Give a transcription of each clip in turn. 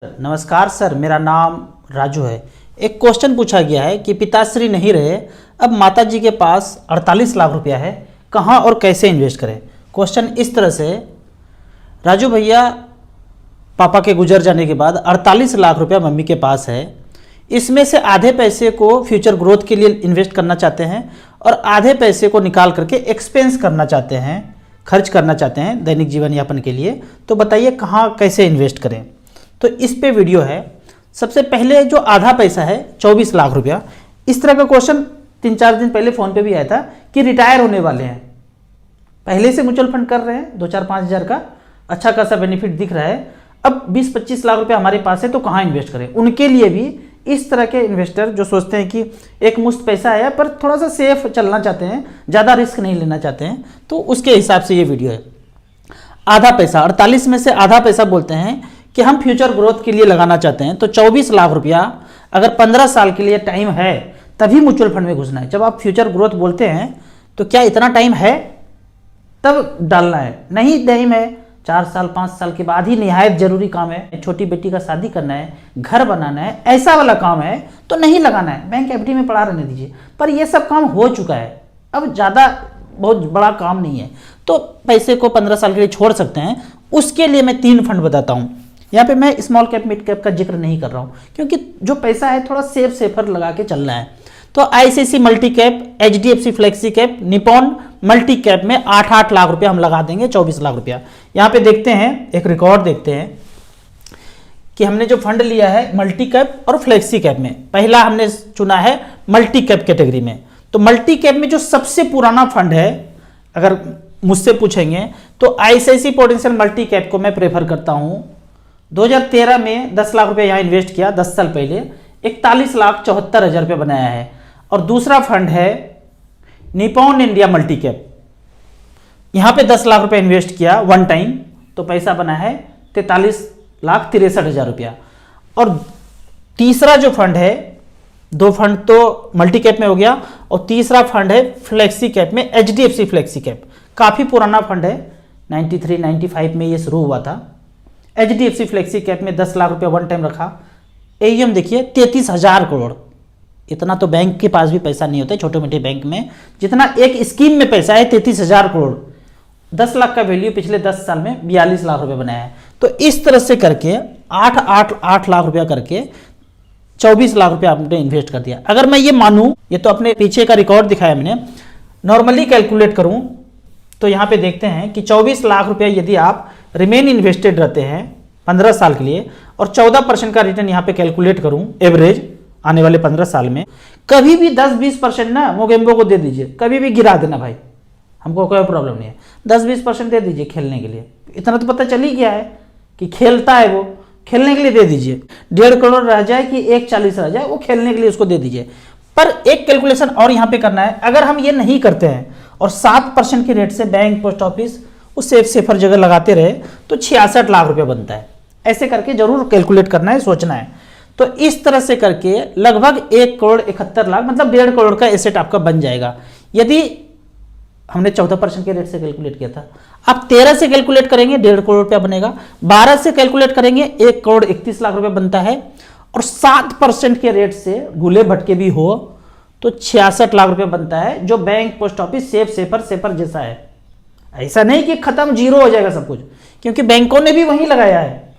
नमस्कार सर, मेरा नाम राजू है। एक क्वेश्चन पूछा गया है कि पिताश्री नहीं रहे, अब माताजी के पास 48 लाख रुपया है, कहाँ और कैसे इन्वेस्ट करें। क्वेश्चन इस तरह से, राजू भैया पापा के गुजर जाने के बाद 48 लाख रुपया मम्मी के पास है। इसमें से आधे पैसे को फ्यूचर ग्रोथ के लिए इन्वेस्ट करना चाहते हैं और आधे पैसे को निकाल करके एक्सपेंस करना चाहते हैं, खर्च करना चाहते हैं दैनिक जीवन यापन के लिए। तो बताइए कहाँ कैसे इन्वेस्ट करें। तो इस पे वीडियो है। सबसे पहले जो आधा पैसा है 24 लाख रुपया, इस तरह का क्वेश्चन 3-4 दिन पहले फ़ोन पे भी आया था कि रिटायर होने वाले हैं, पहले से म्यूचुअल फंड कर रहे हैं, 2-4-5 हज़ार का अच्छा खासा बेनिफिट दिख रहा है, अब 20-25 लाख रुपया हमारे पास है तो कहाँ इन्वेस्ट करें। उनके लिए भी इस तरह के इन्वेस्टर जो सोचते हैं कि एक मुश्त पैसा है पर थोड़ा सा सेफ चलना चाहते हैं, ज़्यादा रिस्क नहीं लेना चाहते हैं, तो उसके हिसाब से ये वीडियो है। आधा पैसा 48 में से आधा पैसा बोलते हैं कि हम फ्यूचर ग्रोथ के लिए लगाना चाहते हैं, तो 24 लाख रुपया अगर 15 साल के लिए टाइम है तभी म्यूचुअल फंड में घुसना है। जब आप फ्यूचर ग्रोथ बोलते हैं तो क्या इतना टाइम है तब डालना है? नहीं टाइम है, 4 साल 5 साल के बाद ही निहायत जरूरी काम है, छोटी बेटी का शादी करना है, घर बनाना है, ऐसा वाला काम है तो नहीं लगाना है, बैंक एफडी में पड़ा रहने दीजिए। पर ये सब काम हो चुका है, अब ज़्यादा बहुत बड़ा काम नहीं है, तो पैसे को 15 साल के लिए छोड़ सकते हैं। उसके लिए मैं 3 फंड बताता हूँ। यहाँ पे मैं स्मॉल कैप मिड कैप का जिक्र नहीं कर रहा हूँ क्योंकि जो पैसा है थोड़ा सेफर लगा के चलना है। तो ICICI multi cap, HDFC flexi cap, Nippon multi cap में 8-8 लाख रुपया हम लगा देंगे, 24 लाख रुपया। यहाँ पे देखते हैं, एक रिकॉर्ड देखते हैं कि हमने जो फंड लिया है मल्टी कैप और फ्लेक्सी कैप में, पहला हमने चुना है मल्टी कैप कैटेगरी में। तो मल्टी कैप में जो सबसे पुराना फंड है, अगर मुझसे पूछेंगे तो आईसीआईसीआई प्रूडेंशियल मल्टी कैप को मैं प्रेफर करता हूँ। 2013 में 10 लाख रुपया यहाँ इन्वेस्ट किया, 10 साल पहले 41,74,000 रुपया बनाया है। और दूसरा फंड है निपॉन इंडिया मल्टी कैप, यहाँ पे 10 लाख रुपया इन्वेस्ट किया वन टाइम, तो पैसा बना है 43,63,000 रुपया। और तीसरा जो फंड है, 2 फंड तो मल्टी कैप में हो गया, और तीसरा फंड है फ्लेक्सी कैप में, एचडीएफसी फ्लेक्सी कैप, काफ़ी पुराना फंड है, 93-95 में ये शुरू हुआ था। एचडीएफसी फ्लेक्सी कैप में 10 लाख रुपया वन टाइम रखा। एईएम देखिए 33,000 करोड़। इतना तो बैंक के पास भी पैसा नहीं होता है, छोटे मोटे बैंक में जितना एक स्कीम में पैसा है 33,000 करोड़। 10 लाख का वैल्यू पिछले 10 साल में 42 लाख रुपया बनाया है। तो इस तरह से करके 8 लाख रुपया करके 24 लाख रुपया आपने इन्वेस्ट कर दिया। अगर मैं ये मानूं, ये तो अपने पीछे का रिकॉर्ड दिखाया मैंने, नॉर्मली कैलकुलेट करूं तो यहाँ पे देखते हैं कि 24 लाख रुपया यदि आप रिमेन इन्वेस्टेड रहते हैं 15 साल के लिए और 14% का रिटर्न यहाँ पे कैलकुलेट करूं एवरेज आने वाले 15 साल में, कभी भी 10-20% ना मोगेम्बो को दे दीजिए, कभी भी गिरा देना भाई, हमको कोई प्रॉब्लम नहीं है। 10-20% दे दीजिए खेलने के लिए, इतना तो पता चल ही गया है कि खेलता है वो, खेलने के लिए दे दीजिए। 1.5 करोड़ रह जाए कि 1,40 रह जाए, वो खेलने के लिए उसको दे दीजिए। पर एक कैलकुलेशन और यहाँ पे करना है, अगर हम ये नहीं करते हैं और 7% की रेट से बैंक, पोस्ट ऑफिस उस सेफर जगह लगाते रहे तो 66 लाख रुपया बनता है। ऐसे करके जरूर कैलकुलेट करना है, सोचना है। तो इस तरह से करके लगभग 1,71,00,000 मतलब 1.5 करोड़ का एसेट आपका बन जाएगा। यदि हमने 14% के रेट से कैलकुलेट किया था, आप 13 से कैलकुलेट करेंगे 1.5 करोड़ रुपया बनेगा, 12 से कैलकुलेट करेंगे 1,31,00,000 रुपया बनता है, और 7% के रेट से भूले भटके भी हो तो 66 लाख रुपया बनता है, जो बैंक, पोस्ट ऑफिस सेफर जैसा है। ऐसा नहीं कि खत्म जीरो हो जाएगा सब कुछ, क्योंकि बैंकों ने भी वहीं लगाया है,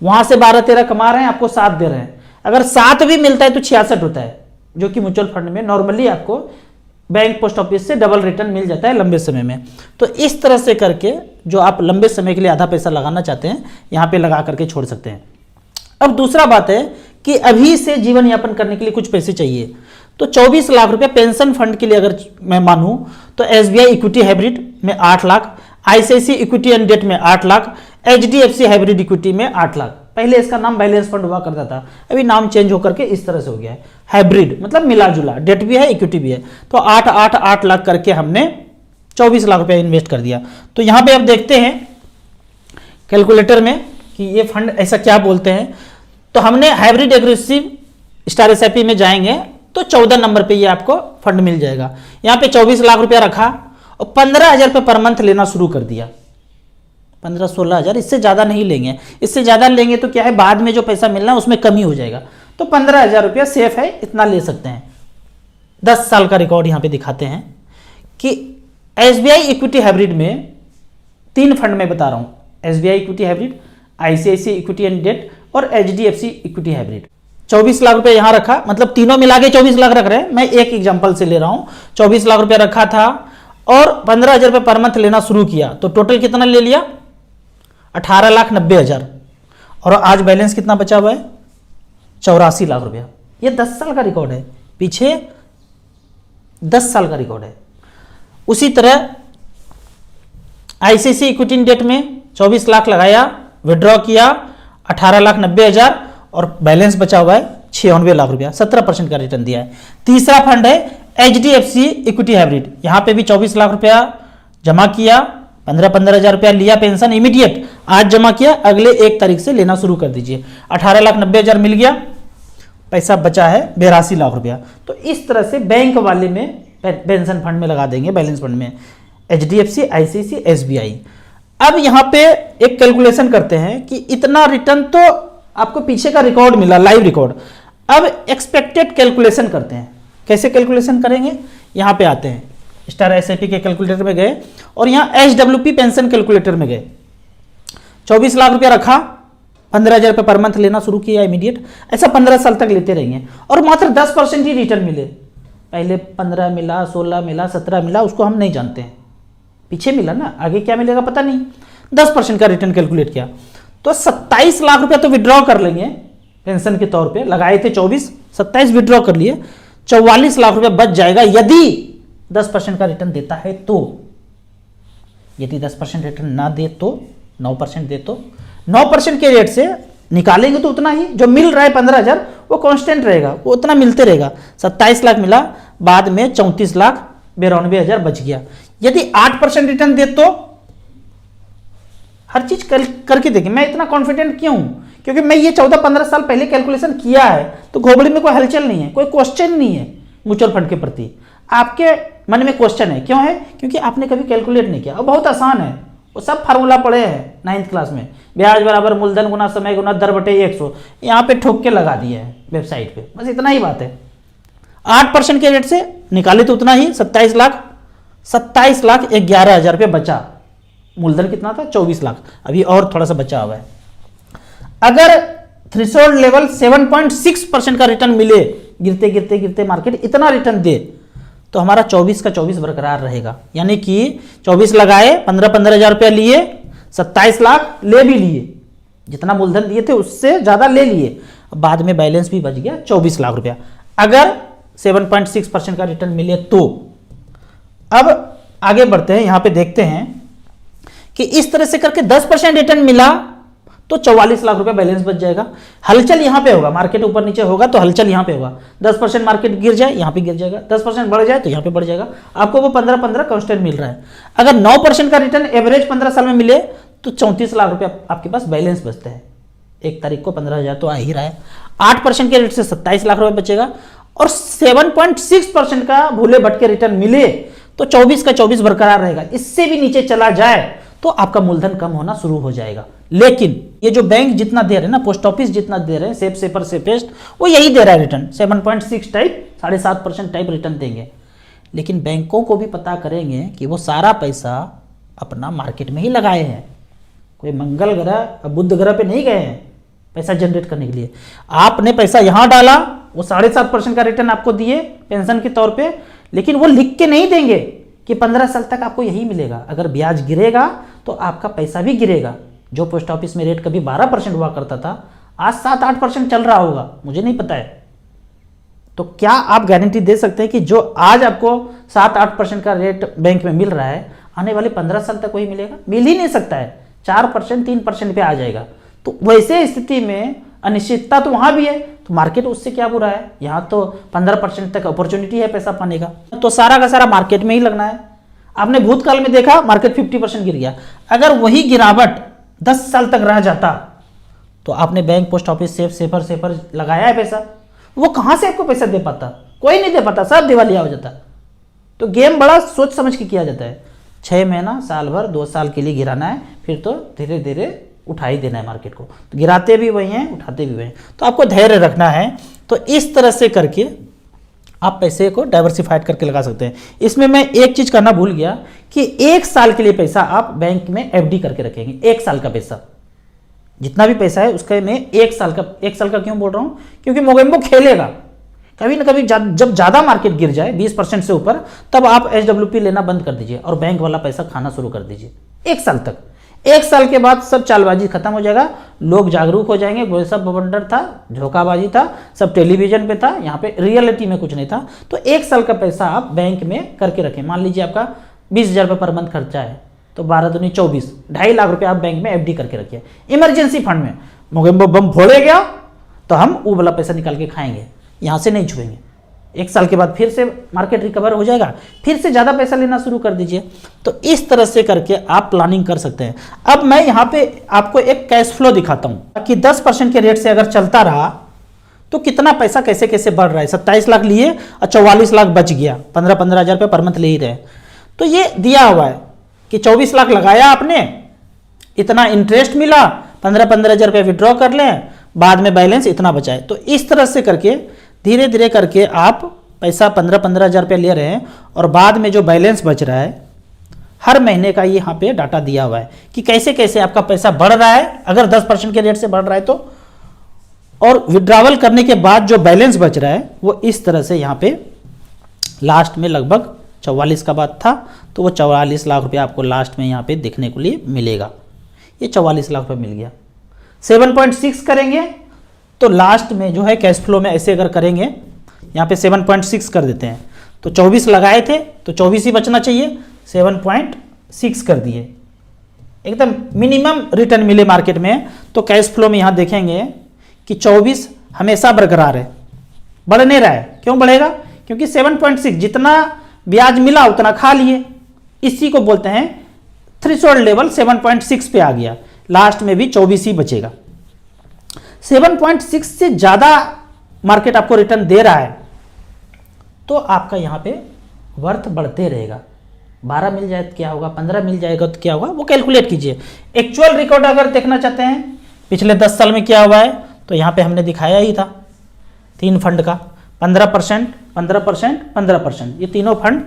वहां से 12-13 कमा रहे हैं, आपको 7 दे रहे हैं। अगर 7 भी मिलता है तो 66 होता है, जो कि म्यूचुअल फंड में नॉर्मली आपको बैंक, पोस्ट ऑफिस से डबल रिटर्न मिल जाता है लंबे समय में। तो इस तरह से करके जो आप लंबे समय के लिए आधा पैसा लगाना चाहते हैं, यहाँ पे लगा करके छोड़ सकते हैं। अब दूसरा बात है कि अभी से जीवन यापन करने के लिए कुछ पैसे चाहिए, तो 24 लाख रुपया पेंशन फंड के लिए अगर मैं मानूं तो एसबीआई इक्विटी हाइब्रिड में 8 lakh, ICICI equity and debt में 8 लाख, एचडीएफसी हाइब्रिड इक्विटी में 8 लाख। पहले इसका नाम बैलेंस फंड हुआ करता था, अभी नाम चेंज होकर के इस तरह से हो गया है हाइब्रिड, मतलब मिला जुला, डेट भी है इक्विटी भी है। तो 8 लाख करके हमने 24 लाख रुपया इन्वेस्ट कर दिया। तो यहाँ पे अब देखते हैं कैलकुलेटर में कि ये फंड ऐसा क्या बोलते हैं। तो हमने हाइब्रिड एग्रेसिव स्टार एसआईपी में जाएंगे तो 14 नंबर पे ये आपको फंड मिल जाएगा। यहाँ पे 24 लाख रुपया रखा और 15,000 रुपये पर मंथ लेना शुरू कर दिया। 15-16 हज़ार, इससे ज़्यादा नहीं लेंगे। इससे ज़्यादा लेंगे तो क्या है, बाद में जो पैसा मिलना है उसमें कमी हो जाएगा। तो 15,000 रुपया सेफ है, इतना ले सकते हैं। 10 साल का रिकॉर्ड यहाँ पे दिखाते हैं कि SBI इक्विटी हाइब्रिड में 3 फंड में बता रहा हूँ, SBI equity hybrid, ICICI equity and debt और HDFC इक्विटी हाइब्रिड। 24 लाख रुपए यहाँ रखा, मतलब तीनों मिला के 24 लाख रख रहे हैं, मैं एक एग्जांपल से ले रहा हूँ। 24 लाख रुपया रखा था और 15,000 रुपये पर मंथ लेना शुरू किया, तो टोटल कितना ले लिया, 18,90,000। और आज बैलेंस कितना बचा हुआ है, 84 लाख रुपया। ये 10 साल का रिकॉर्ड है, पीछे 10 साल का रिकॉर्ड है। उसी तरह ICICI इक्विटी डेट में 24 लाख लगाया, विड्रॉ किया 18,90,000 और बैलेंस बचा हुआ है 96 लाख रुपया, 17% का रिटर्न दिया है। तीसरा फंड है HDFC इक्विटी हाइब्रिड, यहाँ पे भी 24 लाख रुपया जमा किया, 15,000 रुपया लिया पेंशन इमीडिएट, आज जमा किया, अगले 1 तारीख से लेना शुरू कर दीजिए। 18,90,000 मिल गया, पैसा बचा है 82 लाख रुपया। तो इस तरह से बैंक वाले में पेंशन फंड में लगा देंगे, बैलेंस फंड में, HDFC, ICICI, SBI। अब यहाँ पे एक कैलकुलेशन करते हैं कि इतना रिटर्न तो आपको पीछे का रिकॉर्ड मिला, लाइव रिकॉर्ड। अब एक्सपेक्टेड कैलकुलेशन करते हैं, कैसे कैलकुलेशन करेंगे, यहाँ पे आते हैं, स्टार SIP के कैलकुलेटर में गए और यहाँ HWP पेंशन कैलकुलेटर में गए। 24 लाख रुपया रखा, 15,000 रुपये पर मंथ लेना शुरू किया इमीडिएट, ऐसा 15 साल तक लेते रहेंगे और मात्र 10% ही रिटर्न मिले। पहले 15 मिला, 16 मिला, 17 मिला, उसको हम नहीं जानते हैं, पीछे मिला ना, आगे क्या मिलेगा पता नहीं। 10% का रिटर्न कैलकुलेट किया तो 27 लाख रुपया तो विड्रॉ कर लेंगे पेंशन के तौर पे, लगाए थे 24, 27 विड्रॉ कर लिए, 44 लाख रुपया बच जाएगा यदि 10% का रिटर्न देता है तो। यदि 10% रिटर्न ना दे तो 9% दे तो 9% के रेट से निकालेंगे तो उतना ही जो मिल रहा है 15,000 वो कांस्टेंट रहेगा, वो उतना मिलते रहेगा। 27 लाख मिला, बाद में 34,92,000 बच गया। यदि 8% रिटर्न दे तो, हर चीज करके देखिए। मैं इतना कॉन्फिडेंट क्यों हूं, क्योंकि मैं ये 14-15 साल पहले कैलकुलेशन किया है, तो घोबड़ी में कोई हलचल नहीं है, कोई क्वेश्चन नहीं है म्यूचुअल फंड के प्रति। आपके मन में क्वेश्चन है, क्यों है, क्योंकि आपने कभी कैलकुलेट नहीं किया। और बहुत आसान है, वो सब फार्मूला पढ़े हैं 9th क्लास में, ब्याज बराबर मूलधन गुना समय गुना दर बटे 100, यहाँ पे ठोक के लगा दिया है वेबसाइट पे, बस इतना ही बात है। 8% के रेट से निकाले तो उतना ही, 27,11,000 रुपये बचा। मूलधन कितना था, 24 लाख, अभी और थोड़ा सा बचा हुआ है। अगर थ्रेशोल्ड लेवल 7.6% का रिटर्न मिले, गिरते गिरते गिरते मार्केट इतना रिटर्न दे, तो हमारा 24 का 24 बरकरार रहेगा। यानी कि 24 लगाए, 15,000 रुपया लिए, 27 लाख ले भी लिए, जितना मूलधन दिए थे उससे ज्यादा ले लिए, बाद में बैलेंस भी बच गया 24 लाख रुपया। अगर 7.6% का रिटर्न मिले तो। अब आगे बढ़ते हैं, यहां पे देखते हैं कि इस तरह से करके 10% रिटर्न मिला तो 44 लाख रुपया बैलेंस बच जाएगा। हलचल यहां पे होगा, मार्केट ऊपर नीचे होगा तो हलचल यहां पे होगा। 10% मार्केट गिर जाए, यहां पे गिर जाएगा, 10% बढ़ जाए तो यहां पे बढ़ जाएगा। आपको वो 15-15 कांस्टेंट मिल रहा है। अगर 9% का रिटर्न एवरेज 15 साल में मिले तो 34 लाख रुपया आपके पास बैलेंस बचता है। 1 तारीख को 15,000 तो आ ही रहा है। 8% के रेट से 27 लाख रुपया बचेगा और 7.6% का भूले भटके रिटर्न मिले तो 24 का 24 बरकरार रहेगा। इससे भी नीचे चला जाए तो आपका मूलधन कम होना शुरू हो जाएगा। लेकिन ये जो बैंक जितना दे रहे हैं ना, पोस्ट ऑफिस जितना दे रहे हैं, सेफ सेपर सेफेस्ट, वो यही दे रहा है रिटर्न, 7.6 टाइप, 7.5% टाइप रिटर्न देंगे। लेकिन बैंकों को भी पता करेंगे कि वो सारा पैसा अपना मार्केट में ही लगाए हैं, कोई मंगल ग्रह बुध ग्रह पे नहीं गए हैं पैसा जनरेट करने के लिए। आपने पैसा यहां डाला, वो 7.5% का रिटर्न आपको दिए पेंशन के तौर पे, लेकिन वो लिख के नहीं देंगे कि 15 साल तक आपको यही मिलेगा। अगर ब्याज गिरेगा तो आपका पैसा भी गिरेगा। जो पोस्ट ऑफिस में रेट कभी 12% हुआ करता था, आज 7-8% चल रहा होगा, मुझे नहीं पता है। तो क्या आप गारंटी दे सकते हैं कि जो आज आपको 7-8% का रेट बैंक में मिल रहा है, आने वाले 15 साल तक वही मिलेगा? मिल ही नहीं सकता है, 4%, 3% पे आ जाएगा। तो वैसे स्थिति में अनिश्चितता तो वहां भी है, तो मार्केट उससे क्या बुरा है? यहां तो 15% तक अपॉर्चुनिटी है पैसा पाने का, तो सारा का सारा मार्केट में ही लगना है। आपने भूतकाल में देखा मार्केट 50% गिर गया, अगर वही गिरावट 10 साल तक रह जाता तो आपने बैंक, पोस्ट ऑफिस, सेफर लगाया है पैसा, वो कहां से आपको पैसा दे पाता? कोई नहीं दे पाता, सब दिवालिया हो जाता। तो गेम बड़ा सोच समझ के किया जाता है। 6 महीना, साल भर, 2 साल के लिए गिराना है, फिर तो धीरे धीरे उठा ही देना है मार्केट को। तो गिराते भी वही हैं, उठाते भी वही हैं, तो आपको धैर्य रखना है। तो इस तरह से करके आप पैसे को डाइवर्सिफाइड करके लगा सकते हैं। इसमें मैं एक चीज करना भूल गया कि 1 साल के लिए पैसा आप बैंक में एफडी करके रखेंगे। 1 साल का पैसा, जितना भी पैसा है उसका मैं 1 साल का क्यों बोल रहा हूं, क्योंकि मोगेम्बो खेलेगा कभी ना कभी। जब ज्यादा मार्केट गिर जाए 20% से ऊपर, तब आप एचडब्ल्यूपी लेना बंद कर दीजिए और बैंक वाला पैसा खाना शुरू कर दीजिए 1 साल तक। 1 साल के बाद सब चालबाजी खत्म हो जाएगा, लोग जागरूक हो जाएंगे, वो सब बवंडर था, धोखाबाजी था, सब टेलीविजन पे था, यहाँ पे रियलिटी में कुछ नहीं था। तो 1 साल का पैसा आप बैंक में करके रखें। मान लीजिए आपका 20,000 रुपये पर मंथ खर्चा है, तो 12 दूनी 24, 2.5 लाख रुपये आप बैंक में एफडी करके रखिए। इमरजेंसी फंड में मोगेम्बो बम फोड़े गया तो हम वो वाला पैसा निकाल के खाएंगे, यहाँ से नहीं छुएंगे। 1 साल के बाद फिर से मार्केट रिकवर हो जाएगा, फिर से ज़्यादा पैसा लेना शुरू कर दीजिए। तो इस तरह से करके आप प्लानिंग कर सकते हैं। अब मैं यहाँ पे आपको एक कैश फ्लो दिखाता हूँ कि 10% के रेट से अगर चलता रहा तो कितना पैसा कैसे कैसे बढ़ रहा है। 27 लाख लिए और 44 लाख बच गया, 15-15 हज़ार रुपये पर मंथ ले ही रहे। तो ये दिया हुआ है कि 24 लाख लगाया आपने, इतना इंटरेस्ट मिला, 15-15 हज़ार रुपये विड्रॉ कर लें, बाद में बैलेंस इतना बचाए। तो इस तरह से करके धीरे धीरे करके आप पैसा 15-15 हज़ार रुपये ले रहे हैं और बाद में जो बैलेंस बच रहा है हर महीने का यहाँ पे डाटा दिया हुआ है कि कैसे कैसे आपका पैसा बढ़ रहा है, अगर 10% के रेट से बढ़ रहा है तो, और विड्रावल करने के बाद जो बैलेंस बच रहा है वो इस तरह से यहाँ पे लास्ट में लगभग 44 का बात था, तो वो 44 लाख रुपया आपको लास्ट में यहाँ पे देखने को लिए मिलेगा। ये 44 लाख रुपये मिल गया। 7.6 करेंगे तो लास्ट में जो है कैश फ्लो में ऐसे अगर करेंगे, यहाँ पे 7.6 कर देते हैं, तो 24 लगाए थे तो 24 ही बचना चाहिए, 7.6 कर दिए, एकदम मिनिमम रिटर्न मिले मार्केट में। तो कैश फ्लो में यहाँ देखेंगे कि 24 हमेशा बरकरार है, बढ़ नहीं रहा है। क्यों बढ़ेगा? क्योंकि 7.6 जितना ब्याज मिला उतना खा लिए, इसी को बोलते हैं थ्रेशोल्ड लेवल 7.6 पे आ गया, लास्ट में भी 24 ही बचेगा। 7.6 से ज्यादा मार्केट आपको रिटर्न दे रहा है तो आपका यहां पे वर्थ बढ़ते रहेगा। 12 मिल जाए तो क्या होगा, 15 मिल जाएगा तो क्या होगा, वो कैलकुलेट कीजिए। एक्चुअल रिकॉर्ड अगर देखना चाहते हैं पिछले 10 साल में क्या हुआ है, तो यहां पे हमने दिखाया ही था 3 फंड का 15%, 15%, 15%, ये तीनों फंड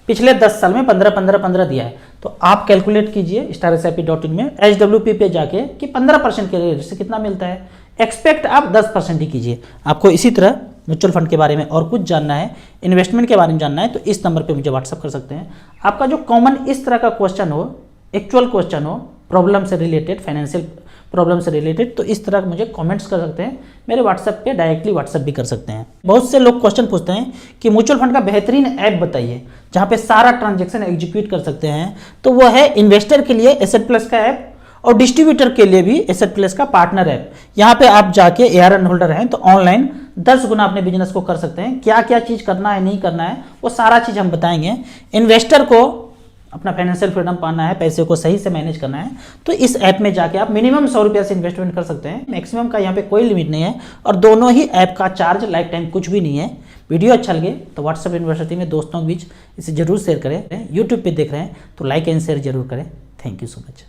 पिछले 10 साल में 15-15-15 दिया है। तो आप कैलकुलेट कीजिए StarSIP.in में HWP पे जाके कि 15% के रेट से कितना मिलता है। एक्सपेक्ट आप 10% ही कीजिए। आपको इसी तरह म्यूचुअल फंड के बारे में और कुछ जानना है, इन्वेस्टमेंट के बारे में जानना है, तो इस नंबर पे मुझे व्हाट्सअप कर सकते हैं। आपका जो कॉमन इस तरह का क्वेश्चन हो, एक्चुअल क्वेश्चन हो, प्रॉब्लम से रिलेटेड, फाइनेंशियल प्रॉब्लम से रिलेटेड, तो इस तरह मुझे कमेंट्स कर सकते हैं। मेरे व्हाट्सएप पे डायरेक्टली व्हाट्सएप भी कर सकते हैं। बहुत से लोग क्वेश्चन पूछते हैं कि म्यूचुअल फंड का बेहतरीन ऐप बताइए जहाँ पे सारा ट्रांजैक्शन एग्जीक्यूट कर सकते हैं। तो वो है इन्वेस्टर के लिए एसेट प्लस का ऐप और डिस्ट्रीब्यूटर के लिए भी एसेट प्लस का पार्टनर ऐप। यहाँ पे आप जाके ARN होल्डर हैं तो ऑनलाइन 10 गुना अपने बिजनेस को कर सकते हैं। क्या क्या चीज़ करना है, नहीं करना है, वो सारा चीज़ हम बताएंगे। इन्वेस्टर को अपना फाइनेंशियल फ्रीडम पाना है, पैसे को सही से मैनेज करना है, तो इस ऐप में जाके आप मिनिमम 100 रुपये से इन्वेस्टमेंट कर सकते हैं। मैक्सिमम का यहाँ पे कोई लिमिट नहीं है और दोनों ही ऐप का चार्ज लाइफ टाइम कुछ भी नहीं है। वीडियो अच्छा लगे तो व्हाट्सएप यूनिवर्सिटी में दोस्तों के बीच इसे जरूर शेयर करें। यूट्यूब पे देख रहे हैं तो लाइक एंड शेयर जरूर करें। Thank you so much.